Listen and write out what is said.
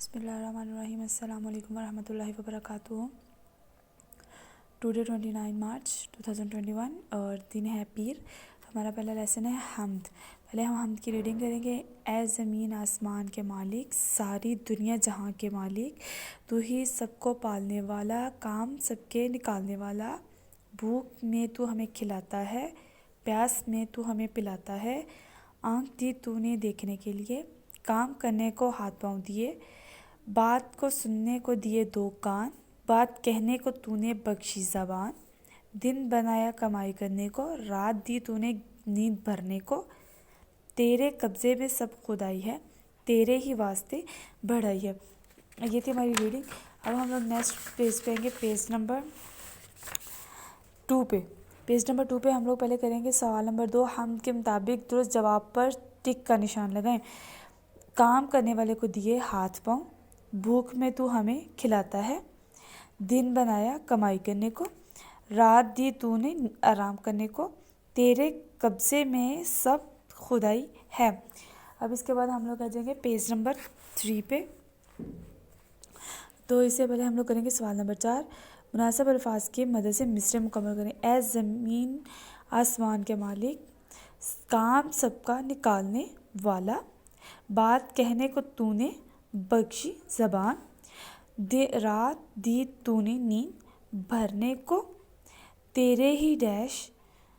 बिस्मिल्लाहिर्रहमानिर्रहीम। अस्सलाम वालेकुम वरहमतुल्लाहि वबरकातुहू। टुडे 29 मार्च 2021 और दिन है पीर। हमारा पहला लेसन है हम्द। पहले हम हम्द की रीडिंग करेंगे। ए ज़मीन आसमान के मालिक, सारी दुनिया जहाँ के मालिक, तू ही सबको पालने वाला, काम सबके निकालने वाला। भूख में तू हमें खिलाता है, प्यास में तू हमें पिलाता है। आँख दी तूने देखने के लिए, काम करने को हाथ पाँव दिए, बात को सुनने को दिए दो कान, बात कहने को तूने बख्शी ज़बान। दिन बनाया कमाई करने को, रात दी तूने नींद भरने को। तेरे कब्ज़े में सब खुदाई है, तेरे ही वास्ते बढ़ाई है। ये थी हमारी रीडिंग। अब हम लोग नेक्स्ट पेज पे आएंगे, पेज नंबर 2 पे। पेज नंबर 2 पे हम लोग पहले करेंगे सवाल नंबर 2। हम के मुताबिक दुरुस्त जवाब पर टिक का निशान लगाएं। काम करने वाले को दिए हाथ पाँव, भूख में तू हमें खिलाता है। दिन बनाया कमाई करने को, रात दी तूने आराम करने को। तेरे कब्ज़े में सब खुदाई है। अब इसके बाद हम लोग आ जाएंगे पेज नंबर 3 पे। तो इससे पहले हम लोग करेंगे सवाल नंबर 4। मुनासिब अल्फाज की मदद से मिसरे मुकम्मल करें। ए ज़मीन आसमान के मालिक, काम सबका निकालने वाला, बात कहने को तूने बख्शी ज़बान। रात दी तूने नींद भरने को, तेरे ही डैश